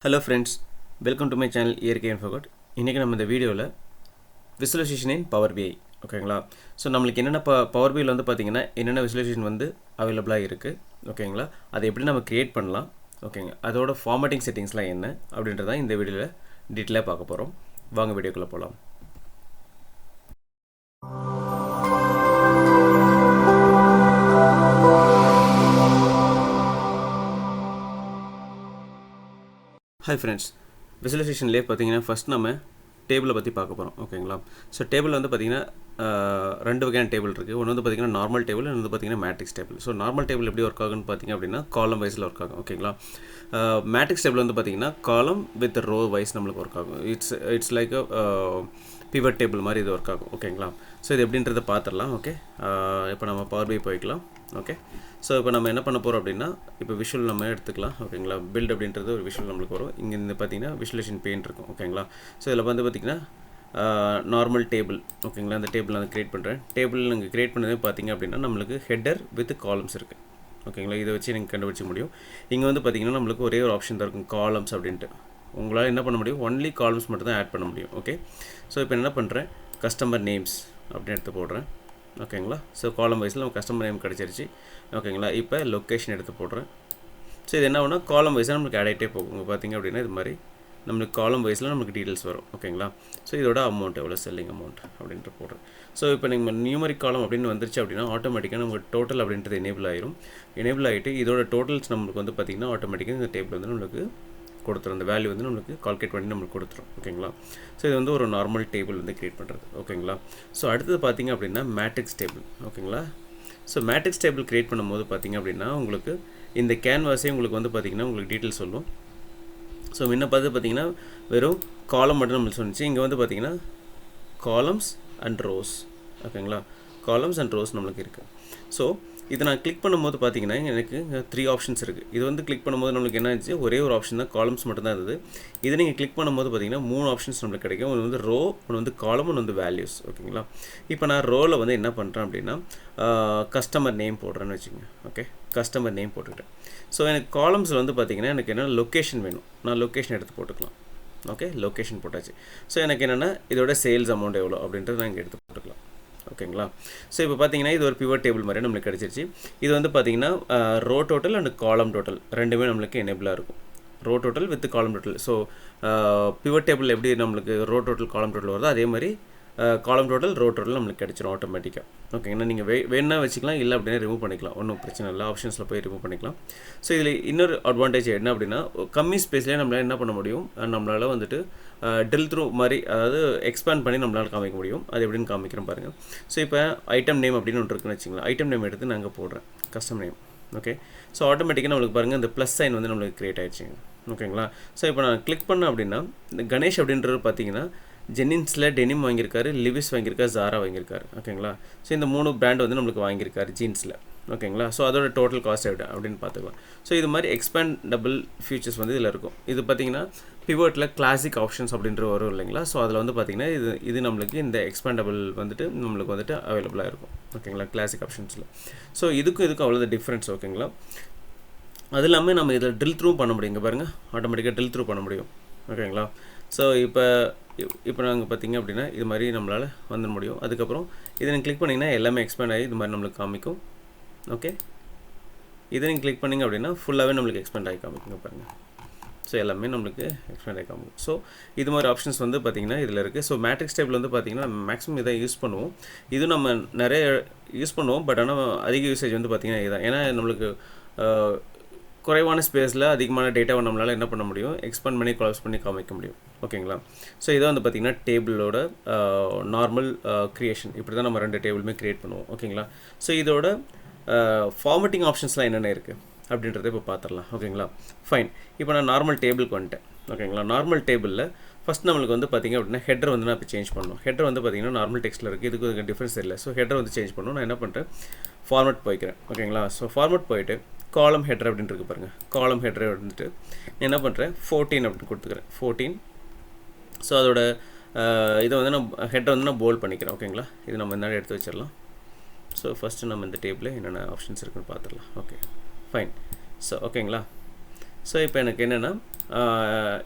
Hello friends, welcome to my channel இயற்கை இன்ஃபோகட். இன்றைக்கி நம்ம இந்த வீடியோவில் விசுவலைசேஷன் இன் பவர் பிஐ ஓகேங்களா. ஸோ நம்மளுக்கு என்னென்ன பவர் பிஐயில் வந்து பார்த்திங்கன்னா என்னென்ன விசுவலைசேஷன் வந்து அவைலபிளாக இருக்குது ஓகேங்களா. அதை எப்படி நம்ம க்ரியேட் பண்ணலாம் ஓகேங்க, அதோட ஃபார்மேட்டிங் செட்டிங்ஸ்லாம் என்ன அப்படின்றதான் இந்த வீடியோவில் டீட்டெயிலாக பார்க்க போகிறோம். வாங்க வீடியோக்குள்ளே போகலாம். ஹாய் ஃப்ரெண்ட்ஸ், விசுவலைசேஷன்லேயே பார்த்தீங்கன்னா ஃபஸ்ட் நம்ம டேபிளை பற்றி பார்க்க போகிறோம் ஓகேங்களா. ஸோ டேபிள் வந்து பார்த்திங்கன்னா ரெண்டு வகையான டேபிள் இருக்குது. ஒன்று வந்து பார்த்திங்கன்னா நார்மல் டேபிள், இன்னொன்று வந்து பார்த்திங்கன்னா matrix table. So normal table எப்படி ஒர்க் ஆகுன்னு பார்த்திங்க அப்படின்னா காலம் வைஸில் ஒர்க் ஆகும் ஓகேங்களா. மேட்ரிக்ஸ் டேபிள் வந்து பார்த்திங்கன்னா காலம் வித் ரோ வைஸ் நம்மளுக்கு ஒர்க் ஆகும். இட்ஸ் லைக் பிவட் டேபிள் மாதிரி இது ஒர்க் ஆகும் ஓகேங்களா. ஸோ இது எப்படின்றத பார்த்துடலாம். ஓகே, இப்போ நம்ம பவர் பிஐ போய்க்கலாம். ஓகே, ஸோ இப்போ நம்ம என்ன பண்ண போகிறோம் அப்படின்னா இப்போ விஷுவல் நம்ம எடுத்துக்கலாம் ஓகேங்களா. பில்ட் அப்படின்றது ஒரு விஷுவல் நம்மளுக்கு வரும். இங்கே இந்த பார்த்தீங்கன்னா விஷுவலேஷன் பெயின் இருக்கும் ஓகேங்களா. ஸோ இதில் வந்து பார்த்திங்கன்னா நார்மல் டேபிள் ஓகேங்களா. அந்த டேபிள் நான் க்ரியேட் பண்ணுறேன். டேபிள் நீங்கள் க்ரியேட் பண்ணதே பார்த்திங்க அப்படின்னா நம்மளுக்கு ஹெட்டர் வித் காலம்ஸ் இருக்குது ஓகேங்களா. இதை வச்சு நீங்கள் கண்டுபிடிச்ச முடியும். இங்கே வந்து பார்த்திங்கன்னா நம்மளுக்கு ஒரே ஒரு ஆப்ஷன் தான் இருக்கும், காலம்ஸ் அப்படின்ட்டு. உங்களால் என்ன பண்ண முடியும், ஒன்லி காலம்ஸ் மட்டும் தான் ஆட் பண்ண முடியும். ஓகே, ஸோ இப்போ என்ன பண்ணுறேன், கஸ்டமர் நேம்ஸ் அப்படின்னு எடுத்து போடுறேன் ஓகேங்களா. ஸோ காலம் வைஸில் நம்ம கஸ்டமர் நேம் கிடச்சிருச்சு ஓகேங்களா. இப்போ லொக்கேஷன் எடுத்து போடுறேன். ஸோ இது என்ன ஆகுனா காலம் வைஸாக நம்மளுக்கு ஆட் ஆகிட்டே போகும். பார்த்திங்க அப்படின்னா இது மாதிரி நம்மளுக்கு காலம் வைஸில் நமக்கு டீட்டெயில்ஸ் வரும் ஓகேங்களா. ஸோ இதோட அமௌண்ட் எவ்வளோ, செல்லிங் அமௌண்ட் அப்படின்ட்டு போடுறேன். ஸோ இப்போ நீங்கள் நியூமரிக் காலம் அப்படின்னு வந்துருச்சு அப்படின்னா ஆட்டோமேட்டிக்காக நமக்கு டோட்டல் அப்படின்றது எனேபிள் ஆயிரும். எனேபிள் ஆகிட்டு இதோட டோட்டல்ஸ் நம்மளுக்கு வந்து பார்த்திங்கன்னா ஆட்டோமேட்டிக்காக இந்த டேபிள் வந்து நம்மளுக்கு கொடுத்துரும். அந்த வேல்யூ வந்து நம்மளுக்கு கால்குலேட் பண்ணி நம்மளுக்கு கொடுத்துரும் ஓகேங்களா. ஸோ இது வந்து ஒரு நார்மல் டேபிள் வந்து க்ரியேட் பண்ணுறது ஓகேங்களா. ஸோ அடுத்தது பார்த்திங்க அப்படின்னா மேட்ரிக்ஸ் டேபிள் ஓகேங்களா. ஸோ மேட்ரிக்ஸ் டேபிள் க்ரியேட் பண்ணும்போது பார்த்திங்க அப்படின்னா உங்களுக்கு இந்த கேன்வாஸே உங்களுக்கு வந்து பார்த்திங்கன்னா உங்களுக்கு டீட்டெயில் சொல்லும். ஸோ முன்ன பார்த்திங்கன்னா வெறும் காலம் மட்டும் நம்மளுக்கு சொன்னிச்சு. இங்கே வந்து பார்த்திங்கன்னா காலம்ஸ் அண்ட் ரோஸ் ஓகேங்களா. காலம்ஸ் அண்ட் ரோஸ் நம்மளுக்கு இருக்குது. ஸோ இதை நான் கிளிக் பண்ணும்போது பார்த்திங்கன்னா எனக்கு 3 ஆப்ஷன்ஸ் இருக்குது. இது வந்து கிளிக் பண்ணும்போது நம்மளுக்கு என்ன ஆச்சு, ஒரே ஒரு ஆப்ஷன் தான், காலம்ஸ் மட்டும் தான் இருந்தது. இதை நீங்கள் கிளிக் பண்ணும்போது பார்த்திங்கன்னா 3 ஆப்ஷன்ஸ் நம்மளுக்கு கிடைக்கும். ஒன்று வந்து ரோ, ஒன்று வந்து காலம், ஒன்று வந்து வேல்யூஸ் ஓகேங்களா. இப்போ நான் ரோவில் வந்து என்ன பண்ணுறேன் அப்படின்னா கஸ்டமர் நேம் போடுறேன்னு வச்சுக்கோங்க. ஓகே, கஸ்டமர் நேம் போட்டுக்கிட்டேன். ஸோ எனக்கு காலம்ஸில் வந்து பார்த்திங்கன்னா எனக்கு என்ன லொக்கேஷன் வேணும், நான் லொக்கேஷன் எடுத்து போட்டுக்கலாம். ஓகே, லொக்கேஷன் போட்டாச்சு. ஸோ எனக்கு என்னென்னா இதோட சேல்ஸ் அமௌண்ட் எவ்வளோ அப்படின்றத நான் இங்கே எடுத்து போட்டுக்கலாம் ஓகேங்களா. ஸோ இப்போ பார்த்தீங்கன்னா இது ஒரு பிவட் டேபிள் மாதிரி நம்மளுக்கு கிடச்சிருச்சு. இது வந்து பார்த்திங்கன்னா row total and column total ரெண்டுமே நம்மளுக்கு எனேபிளாக இருக்கும். Row total with column total. So pivot table எப்படி நம்மளுக்கு ரோ டோட்டல் காலம் டோட்டல் வருதோ அதே மாதிரி காலம் டோட்டல் ரோ டோட்டல் நம்மளுக்கு கிடச்சிரும் ஆட்டோமேட்டிக்காக ஓகேங்களா. நீங்கள் வேணா வச்சுக்கலாம், இல்லை அப்படின்னா ரிமூவ் பண்ணிக்கலாம், ஒன்றும் பிரச்சனை இல்லை. ஆப்ஷன்ஸில் போய் ரிமூவ் பண்ணிக்கலாம். ஸோ இதில் இன்னொரு அட்வான்டேஜ் என்ன அப்படின்னா கம்மி ஸ்பேஸ்லேயே நம்மளால் என்ன பண்ண முடியும், நம்மளால் வந்துட்டு ட்ரில் த்ரூ மாதிரி, அதாவது எக்ஸ்பேண்ட் பண்ணி நம்மளால் காமிக்க முடியும். அது எப்படின்னு காமிக்கிறேன் பாருங்கள். ஸோ இப்போ ஐட்டம் நேம் அப்படின்னு ஒன்று இருக்குன்னு வச்சுங்களேன். ஐட்டம் நேம் எடுத்து நாங்கள் போடுறேன், கஸ்டம் நேம். ஓகே, ஸோ ஆட்டோமேட்டிக்காக நம்மளுக்கு பாருங்கள் இந்த ப்ளஸ் சைன் வந்து நம்மளுக்கு க்ரியேட் ஆகிடுச்சிங்க ஓகேங்களா. ஸோ இப்போ நான் கிளிக் பண்ணேன் அப்படின்னா இந்த கணேஷ் அப்படின்றது பார்த்தீங்கன்னா ஜென்னின்ஸில் டெனிம் வாங்கியிருக்காரு, லிவிஸ் வாங்கியிருக்காரு, ஜாரா வாங்கியிருக்காரு ஓகேங்களா. ஸோ இந்த 3 பிராண்ட் வந்து நம்மளுக்கு வாங்கியிருக்காரு ஜீன்ஸில் ஓகேங்களா. ஸோ அதோட டோட்டல் காஸ்ட் எவ்வளோ அப்படின்னு பார்த்துக்கலாம். ஸோ இது மாதிரி எக்ஸ்பேண்டபிள் ஃபியூச்சர்ஸ் வந்து இதில் இருக்கும். இது பார்த்திங்கன்னா பிவட்டில் கிளாசிக் ஆப்ஷன்ஸ் அப்படின்ற வரும் இல்லைங்களா. ஸோ அதில் வந்து பார்த்திங்கன்னா இது நம்மளுக்கு இந்த எக்ஸ்பேண்டபிள் வந்துட்டு நம்மளுக்கு வந்துட்டு அவைலபிளாக இருக்கும் ஓகேங்களா, கிளாசிக் ஆப்ஷன்ஸில். ஸோ இதுக்கும் அவ்வளோ டிஃப்ரென்ஸ் ஓகேங்களா. அது இல்லாமல் நம்ம இதில் ட்ரில் த்ரூ பண்ண முடியும். இங்கே பாருங்கள், ஆட்டோமேட்டிக்காக ட்ரில் த்ரூ பண்ண முடியும் ஓகேங்களா. ஸோ இப்போ நாங்கள் பார்த்திங்க அப்படின்னா இது மாதிரி நம்மளால் வந்துட முடியும். அதுக்கப்புறம் இதை நீங்கள் கிளிக் பண்ணிங்கன்னா எல்லாமே எக்ஸ்பேண்ட் ஆகி இது மாதிரி நம்மளுக்கு காமிக்கும். ஓகே, இதை நீங்கள் கிளிக் பண்ணிங்க அப்படின்னா ஃபுல்லாகவே நம்மளுக்கு எக்ஸ்பேண்ட் ஆகி காமிக்குங்க பாருங்கள். ஸோ எல்லாமே நம்மளுக்கு எக்ஸ்பேண்ட் ஆகி காமிக்கும். ஸோ இது மாதிரி ஆப்ஷன்ஸ் வந்து பார்த்திங்கன்னா இதில் இருக்குது. ஸோ மேட்ரிக்ஸ் டேபிள் வந்து பார்த்திங்கன்னா மேக்ஸிமம் இதை யூஸ் பண்ணுவோம். இது நம்ம நிறைய யூஸ் பண்ணுவோம், பட் ஆனால் அதிக யூசேஜ் வந்து பார்த்திங்கன்னா இதுதான். ஏன்னா நம்மளுக்கு குறைவான ஸ்பேஸில் அதிகமான டேட்டாவை நம்மளால் என்ன பண்ண முடியும், எக்ஸ்பேண்ட் பண்ணி க்ளோஸ் பண்ணி காமிக்க முடியும் ஓகேங்களா. ஸோ இதை வந்து பார்த்திங்கன்னா டேபிளோட நார்மல் க்ரியேஷன். இப்படி தான் நம்ம 2 டேபிளுமே க்ரியேட் பண்ணுவோம் ஓகேங்களா. ஸோ இதோட ஃபார்மேட்டிங் ஆப்ஷன்ஸ்லாம் என்னென்ன இருக்குது அப்படின்றத இப்போ பார்த்துடலாம் ஓகேங்களா. ஃபைன், இப்போ நான் நார்மல் டேபிளுக்கு வந்துட்டேன் ஓகேங்களா. நார்மல் டேபிளில் ஃபஸ்ட் நம்மளுக்கு வந்து பார்த்திங்க அப்படின்னா ஹெட்டர் வந்து நான் இப்போ சேஞ்ச் பண்ணணும். ஹெட்டர் வந்து பார்த்திங்கன்னா நார்மல் டெக்ஸ்ட்டில் இருக்குது, இதுக்கு டிஃப்ரென்ஸ் இல்லை. ஸோ ஹெட்டர் வந்து சேஞ்ச் பண்ணணும். நான் என்ன பண்ணுறேன், ஃபார்மேட் போய்க்கிறேன் ஓகேங்களா. ஸோ ஃபார்மேட் போயிட்டு காலம் ஹெட்டர் அப்படின்னு இருக்குது பாருங்கள். காலம் ஹெட்டர் வந்துட்டு என்ன பண்ணுறேன் 14 அப்படின்னு கொடுத்துக்கிறேன், 14. ஸோ அதோட இதை வந்து நான் ஹெட்டரை வந்து நான் போல்ட் பண்ணிக்கிறேன் ஓகேங்களா. இது நம்ம இந்த எடுத்து வச்சிடலாம். ஸோ ஃபஸ்ட்டு நம்ம இந்த டேபிளில் என்னென்ன ஆப்ஷன்ஸ் இருக்குன்னு பார்த்துடலாம். Okay fine. ஸோ ஓகேங்களா. ஸோ இப்போ எனக்கு என்னென்னா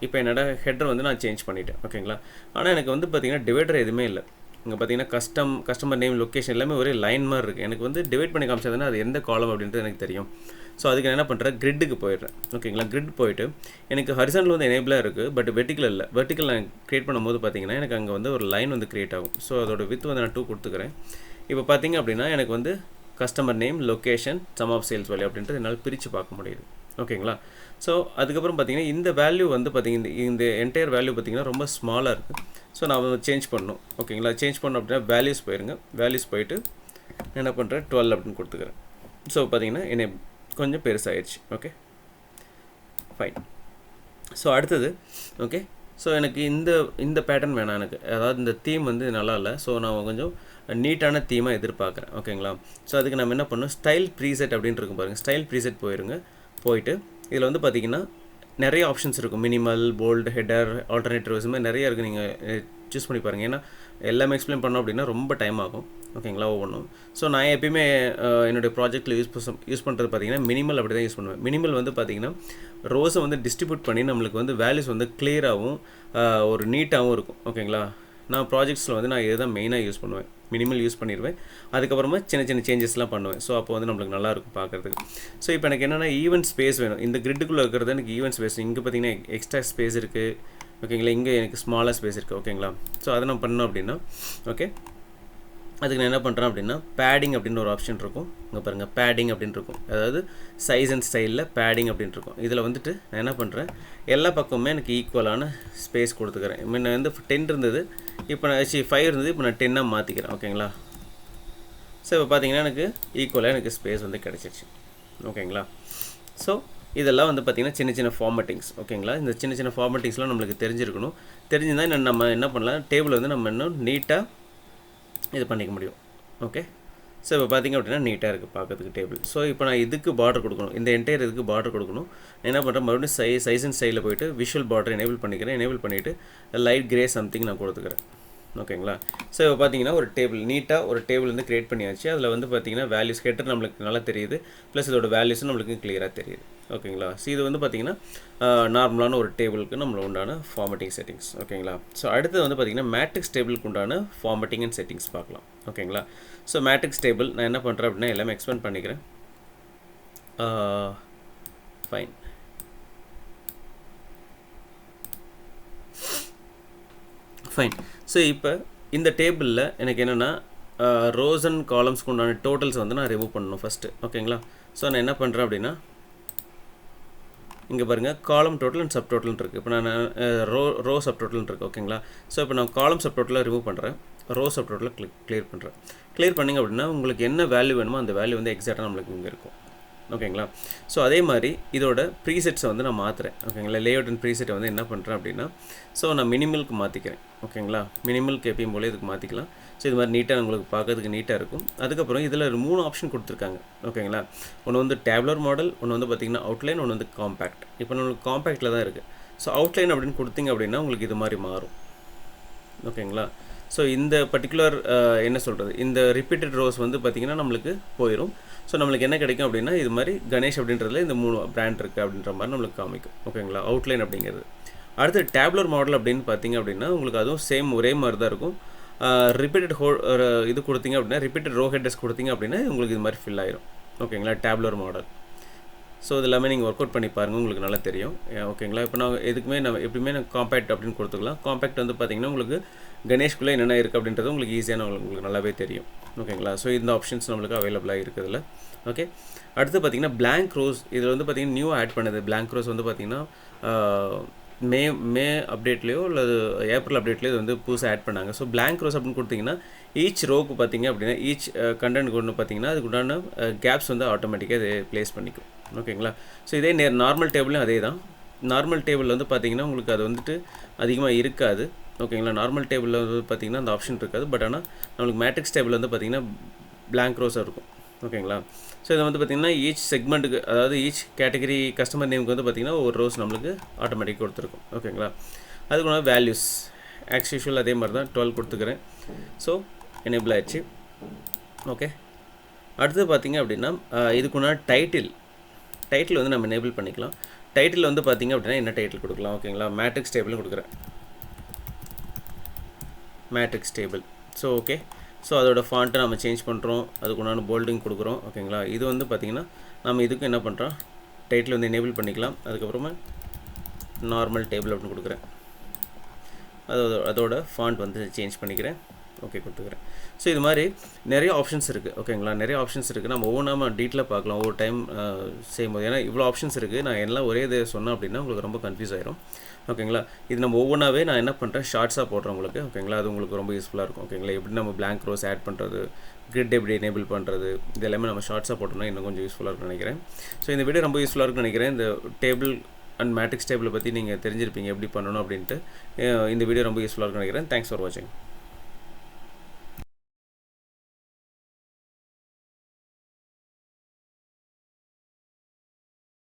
இப்போ என்னோட ஹெட்டர் வந்து நான் சேஞ்ச் பண்ணிட்டேன் ஓகேங்களா. ஆனால் எனக்கு வந்து பார்த்திங்கன்னா டிவைடர் எதுவுமே இல்லை. இங்கே பார்த்தீங்கன்னா கஸ்டமர் நேம் லொக்கேஷன் எல்லாமே ஒரே லைன் மாதிரி இருக்குது. எனக்கு வந்து டிவைட் பண்ணி காமிச்சதுன்னா அது எந்த காலம் அப்படின்றது எனக்கு தெரியும். ஸோ அதுக்கு நான் என்ன பண்ணுறேன், கிரிட்டுக்கு போயிடுறேன் ஓகேங்களா. கிரிட் போயிட்டு எனக்கு ஹரிசாண்டல் வந்து எனேபிளாக இருக்குது, பட் வெர்டிக்கல் இல்லை. வெர்டிக்கல் நான் க்ரியேட் பண்ணும்போது பார்த்தீங்கன்னா எனக்கு அங்கே வந்து ஒரு லைன் வந்து க்ரியேட் ஆகும். ஸோ அதோட வித் வந்து நான் 2 கொடுத்துக்கிறேன். இப்போ பார்த்தீங்க அப்படின்னா எனக்கு வந்து customer name location sum of sales value அப்படின்றது என்னால் பிரித்து பார்க்க முடியுது ஓகேங்களா. ஸோ அதுக்கப்புறம் பார்த்தீங்கன்னா இந்த வேல்யூ வந்து பார்த்தீங்கன்னா இந்த என்டையர் வேல்யூ பார்த்தீங்கன்னா ரொம்ப ஸ்மாலாக இருக்குது. ஸோ நான் வந்து சேஞ்ச் பண்ணணும் ஓகேங்களா. சேஞ்ச் பண்ணோம் அப்படின்னா வேல்யூஸ் போயிருங்க. வேல்யூஸ் போயிட்டு என்ன பண்ணுறேன் 12 அப்படின்னு கொடுத்துக்கிறேன். ஸோ பார்த்தீங்கன்னா என்னை கொஞ்சம் பெருசாகிடுச்சு. Okay fine. ஸோ அடுத்தது ஓகே. ஸோ எனக்கு இந்த பேட்டர்ன் வேணாம் எனக்கு, அதாவது இந்த தீம் வந்து நல்லா இல்லை. ஸோ நான் கொஞ்சம் நீட்டான தீமாக எதிர்பார்க்குறேன் ஓகேங்களா. ஸோ அதுக்கு நம்ம என்ன பண்ணணும், ஸ்டைல் ப்ரீசெட் அப்படின்னு இருக்கும் பாருங்கள். ஸ்டைல் ப்ரீசெட் போயிட்டு இதில் வந்து பார்த்திங்கன்னா நிறைய ஆப்ஷன்ஸ் இருக்கும். மினிமல், போல்டு, ஹெட்டர், ஆல்டர்னேட்டிவ்ஸ் மாதிரி நிறைய இருக்குது. நீங்கள் சூஸ் பண்ணி பாருங்கள். ஏன்னா எல்லாமே எக்ஸ்பிளைன் பண்ணோம் அப்படின்னா ரொம்ப டைம் ஆகும் ஓகேங்களா ஒவ்வொன்றும். ஸோ நான் எப்பயுமே என்னுடைய ப்ராஜெக்ட்டில் யூஸ் பண்ணுறது பார்த்திங்கன்னா மினிமல் அப்படி தான் யூஸ் பண்ணுவேன். மினிமல் வந்து பார்த்திங்கன்னா ரோஸை வந்து டிஸ்ட்ரிபியூட் பண்ணி நம்மளுக்கு வந்து வேல்யூஸ் வந்து கிளியராகவும் ஒரு நீட்டாகவும் இருக்கும் ஓகேங்களா. நான் ப்ராஜெக்ட்ஸில் வந்து நான் இதுதான் மெயினாக யூஸ் பண்ணுவேன். மினிமல் யூஸ் பண்ணிடுவேன். அதுக்கப்புறமா சின்ன சேஞ்சஸ்லாம் பண்ணுவேன். ஸோ அப்போ வந்து நம்மளுக்கு நல்லாயிருக்கும் பார்க்குறதுக்கு. ஸோ இப்போ எனக்கு என்னென்னா ஈவென்ட் ஸ்பேஸ் வேணும். இந்த கிரிட்டுக்குள்ளே இருக்கிறது எனக்கு ஈவென்ட் ஸ்பேஸ். இங்கே பார்த்தீங்கன்னா எக்ஸ்ட்ரா ஸ்பேஸ் இருக்குது ஓகேங்களா. இங்கே எனக்கு ஸ்மாலாக ஸ்பேஸ் இருக்குது ஓகேங்களா. ஸோ அதை நான் பண்ணோம் அப்படின்னா ஓகே, அதுக்கு நான் என்ன பண்ணுறேன் அப்படின்னா பேடிங் அப்படின்னு ஒரு ஆப்ஷன் இருக்கும். இங்கே பாருங்கள் பேடிங் அப்படின்னு இருக்கும், அதாவது சைஸ் அண்ட் ஸ்டைலில் பேடிங் அப்படின்னு இருக்கும். இதில் வந்துட்டு நான் என்ன பண்ணுறேன், எல்லா பக்கமுமே எனக்கு ஈக்குவலான ஸ்பேஸ் கொடுத்துக்கிறேன். முன்ன வந்து 10 இருந்தது, இப்போ நான் 5 இருந்தது, இப்போ நான் 10ஆக மாற்றிக்கிறேன் ஓகேங்களா. ஸோ இப்போ பார்த்தீங்கன்னா எனக்கு ஈக்குவலாக எனக்கு ஸ்பேஸ் வந்து கிடச்சிருச்சு ஓகேங்களா. ஸோ இதெல்லாம் வந்து பார்த்திங்கன்னா சின்ன ஃபார்மேட்டிங்ஸ் ஓகேங்களா. இந்த சின்ன ஃபார்மேட்டிங்ஸ்லாம் நம்மளுக்கு தெரிஞ்சிருக்கணும். தெரிஞ்சுருந்தால் நம்ம என்ன பண்ணலாம், டேபிள் வந்து நம்ம இன்னும் நீட்டாக இது பண்ணிக்க முடியும் ஓகே. ஸோ இப்போ பார்த்திங்க அப்படின்னா நீட்டாக இருக்குது பார்க்கறதுக்கு டேபிள். ஸோ இப்போ நான் இதுக்கு பார்டர் கொடுக்கணும், இந்த என்டையர் இதுக்கு பார்டர் கொடுக்கணும். என்ன பண்ணுறேன், மறுபடியும் சைஸ் அண்ட் ஸ்டைலில் போய்ட்டு விஷுவல் பார்டர் எனேபிள் பண்ணிக்கிறேன். எனேபிள் பண்ணிவிட்டு லைட் கிரே சம்திங் நான் கொடுத்துக்கிறேன் ஓகேங்களா. ஸோ இப்போ பார்த்தீங்கன்னா ஒரு டேபிள் நீட்டாக ஒரு டேபிள் வந்து க்ரியேட் பண்ணியாச்சு. அதில் வந்து பார்த்திங்கன்னா வேல்யூஸ் ஹெட்டர் நம்மளுக்கு நல்லா தெரியுது, ப்ளஸ் இதோட வேல்யூஸும் நம்மளுக்கு கிளியராக தெரியுது ஓகேங்களா. ஸோ இது வந்து பார்த்திங்கன்னா நார்மலான ஒரு டேபிளுக்கு நம்மளுக்கு உண்டான ஃபார்மேட்டிங் செட்டிங்ஸ் ஓகேங்களா. ஸோ அடுத்து வந்து பார்த்திங்கன்னா மேட்ரிக்ஸ் டேபிளுக்கு உண்டான ஃபார்மேட்டிங் அண்ட் செட்டிங்ஸ் பார்க்கலாம் ஓகேங்களா. ஸோ மேட்ரிக்ஸ் டேபிள் நான் என்ன பண்ணுறேன் அப்படின்னா எல்லாமே எக்ஸ்பேண்ட் பண்ணிக்கிறேன். ஃபைன். ஃபைன். ஸோ இப்போ இந்த டேபிளில் எனக்கு என்னென்னா ரோஸ் அண்ட் காலம்ஸ்க்கு உண்டான டோட்டல்ஸ் வந்து நான் ரிமூவ் பண்ணணும் ஃபஸ்ட்டு ஓகேங்களா. ஸோ நான் என்ன பண்ணுறேன் அப்படின்னா இங்கே பாருங்கள் காலம் டோட்டல் அண்ட் சப் டோட்டல்னு இருக்குது. இப்போ நான் ரோ சப் டோட்டல்னு இருக்குது ஓகேங்களா. ஸோ இப்போ நான் காலம் சப் டோட்டலாக ரிமூவ் பண்ணுறேன், ரோ சப் டோட்டலாக கிளியர் பண்ணுறேன். கிளியர் பண்ணிங்க அப்படின்னா உங்களுக்கு என்ன வேல்யூ வேணுமோ அந்த வேல்யூ வந்து எக்ஸாக்டாக நம்மளுக்கு இங்கே இருக்கும் ஓகேங்களா. ஸோ அதே மாதிரி இதோட ப்ரீசெட்ஸை வந்து நான் மாற்றுறேன் ஓகேங்களா. லேஅவுட் அண்ட் ப்ரீசெட்டை வந்து என்ன பண்ணுறேன் அப்படின்னா ஸோ நான் மினிமலுக்கு மாற்றிக்கிறேன் ஓகேங்களா. மினிமலுக்கு எப்பயும் போல இதுக்கு மாற்றிக்கலாம். ஸோ இது மாதிரி நீட்டாக உங்களுக்கு பார்க்கறதுக்கு நீட்டாக இருக்கும். அதுக்கப்புறம் இதில் 3 ஆப்ஷன் கொடுத்துருக்காங்க ஓகேங்களா. ஒன்று வந்து டேப்லர் மாடல், ஒன்று வந்து பார்த்திங்கன்னா அவுட்லைன், ஒன்று வந்து காம்பேக்ட். இப்போ நம்மளுக்கு காம்பேக்டில் தான் இருக்குது. ஸோ அவுட்லைன் அப்படின்னு கொடுத்தீங்க அப்படின்னா உங்களுக்கு இது மாதிரி மாறும் ஓகேங்களா. ஸோ இந்த பர்டிகுலர் என்ன சொல்கிறது, இந்த ரிப்பீட்டட் ரோஸ் வந்து பார்த்திங்கன்னா நம்மளுக்கு போயிடும். ஸோ நம்மளுக்கு என்ன கிடைக்கும் அப்படின்னா இது மாதிரி கணேஷ் அப்படின்றதுல இந்த 3 பிராண்ட் இருக்குது அப்படின்ற மாதிரி நம்மளுக்கு காமிக்கும் ஓகேங்களா, அவுட்லைன் அப்படிங்கிறது. அடுத்து டேப்லர் மாடல் அப்படின்னு பார்த்தீங்க அப்படின்னா உங்களுக்கு அதுவும் சேம் ஒரே மாதிரி தான் இருக்கும். ரிப்பீட்டட் இது கொடுத்தீங்க அப்படின்னா ரிப்பீட்டட் ரோ ஹெட்டர்ஸ் கொடுத்தீங்க அப்படின்னா உங்களுக்கு இது மாதிரி ஃபில் ஆயிரும் ஓகேங்களா, டேப்லர் மாடல். ஸோ இது எல்லாமே நீங்கள் ஒர்க் அவுட் பண்ணி பாருங்கள், உங்களுக்கு நல்லா தெரியும் ஓகேங்களா. இப்போ நான் எதுக்குமே நம்ம எப்பயுமே நான் காம்பேக்ட் அப்படின்னு கொடுத்துக்கலாம். காம்பேக்ட் வந்து பார்த்திங்கன்னா உங்களுக்கு கணேஷ்குள்ளே என்னென்ன இருக்குது அப்படின்றது உங்களுக்கு ஈஸியான உங்களுக்கு நல்லாவே தெரியும் ஓகேங்களா. ஸோ இந்த ஆப்ஷன்ஸ் நம்மளுக்கு அவைலபிளாக இருக்குதுல்ல ஓகே. அடுத்து பார்த்திங்கன்னா பிளாங்க் ரோஸ், இதில் வந்து பார்த்திங்கன்னா நியூ ஆட் பண்ணுது. பிளாங்க் ரோஸ் வந்து பார்த்திங்கன்னா மே அப்டேட்லேயோ இல்லை ஏப்ரல் அப்டேட்லேயோ இது வந்து புதுசாக ஆட் பண்ணாங்க. ஸோ பிளாங்க் ரோஸ் அப்படின்னு கொடுத்திங்கன்னா ஈச் ரோக்கு பார்த்திங்க அப்படின்னா ஈச் கண்டென்ட் கொண்டு பார்த்திங்கன்னா அதுக்கு உண்டான கேப்ஸ் வந்து ஆட்டோமேட்டிக்காக இது ப்ளேஸ் பண்ணிக்கும் ஓகேங்களா. ஸோ இதே நார்மல் டேபிளும் அதே தான். நார்மல் டேபிள் வந்து பார்த்திங்கன்னா உங்களுக்கு அது வந்துட்டு அதிகமாக இருக்காது ஓகேங்களா. நார்மல் டேபிளில் வந்து பார்த்திங்கன்னா அந்த ஆப்ஷன் இருக்காது. பட் ஆனால் நம்மளுக்கு மேட்ரிக்ஸ் டேபிள் வந்து பார்த்திங்கன்னா பிளாங்க் ரோஸாக இருக்கும் ஓகேங்களா. ஸோ இதை வந்து பார்த்திங்கன்னா ஈச் செக்மெண்ட்டுக்கு, அதாவது ஈச் கேட்டகரி கஸ்டமர் நேமுக்கு வந்து பார்த்திங்கன்னா ஒரு ரோஸ் நம்மளுக்கு ஆட்டோமேட்டிக் கொடுத்துருக்கும் ஓகேங்களா. அதுக்கு வேல்யூஸ் ஆஸ் யூஷுவல் அதே மாதிரி தான் 12 கொடுத்துக்கிறேன். ஸோ எனேபிள் ஆயிடுச்சு ஓகே. அடுத்து பார்த்திங்க அப்படின்னா இதுக்குன்னா டைட்டில் வந்து நம்ம எனேபிள் பண்ணிக்கலாம். டைட்டில் வந்து பார்த்தீங்க அப்படின்னா என்ன டைட்டில் கொடுக்கலாம் ஓகேங்களா, மேட்ரிக்ஸ் டேபிள்னு கொடுக்குறேன், matrix table. So okay, so அதோட ஃபாண்ட்டை நம்ம சேஞ்ச் பண்ணுறோம், அதுக்கு உண்டான போல்டிங் கொடுக்குறோம் ஓகேங்களா. இது வந்து பார்த்திங்கன்னா நம்ம இதுக்கு என்ன பண்ணுறோம், டைட்டில் வந்து எனேபிள் பண்ணிக்கலாம். அதுக்கப்புறமா நார்மல் டேபிள் அப்படின்னு கொடுக்குறேன், அதோட ஃபாண்ட் வந்து சேஞ்ச் பண்ணிக்கிறேன், ஓகே கொடுத்துக்கிறேன். ஸோ இது மாதிரி நிறைய ஆப்ஷன்ஸ் இருக்குது ஓகேங்களா, நிறைய ஆப்ஷன்ஸ் இருக்குது. நம்ம ஒவ்வொன்றா டீட்டெயிலாக பார்க்கலாம் ஒவ்வொரு டைம் செய்யும்போது. ஏன்னா இவ்வளோ ஆப்ஷன்ஸ் இருக்குது, நான் எல்லாம் ஒரே இது சொன்னேன் அப்படின்னா உங்களுக்கு ரொம்ப கன்ஃபியூஸ் ஆயிரும் ஓகேங்களா. இது நம்ம ஒவ்வொன்றாவே நான் என்ன பண்ணுறேன், ஷார்ட்ஸாக போடுறேன் உங்களுக்கு ஓகேங்களா. அது உங்களுக்கு ரொம்ப யூஸ்ஃபுல்லாக இருக்கும் ஓகேங்களா. எப்படி நம்ம பிளாங்க் ரோஸ் ஆட் பண்ணுறது, கிரிட் எப்படி எனேபிள் பண்ணுறது, இது எல்லாமே நம்ம ஷார்ட்ஸாக போட்டோம்னா இன்னும் கொஞ்சம் யூஸ்ஃபுல்லாக இருக்கும்னு நினைக்கிறேன். ஸோ இந்த வீடியோ ரொம்ப யூஸ்ஃபுல்லாக இருக்குன்னு நினைக்கிறேன். இந்த டேபிள் அண்ட் மேட்ரிக்ஸ் டேபிளை பற்றி நீங்கள் தெரிஞ்சிருப்பீங்க எப்படி பண்ணணும் அப்படின்ட்டு. இந்த வீடியோ ரொம்ப யூஸ்ஃபுல்லாக இருக்குன்னு நினைக்கிறேன். தேங்க்ஸ் ஃபார் வாட்சிங்.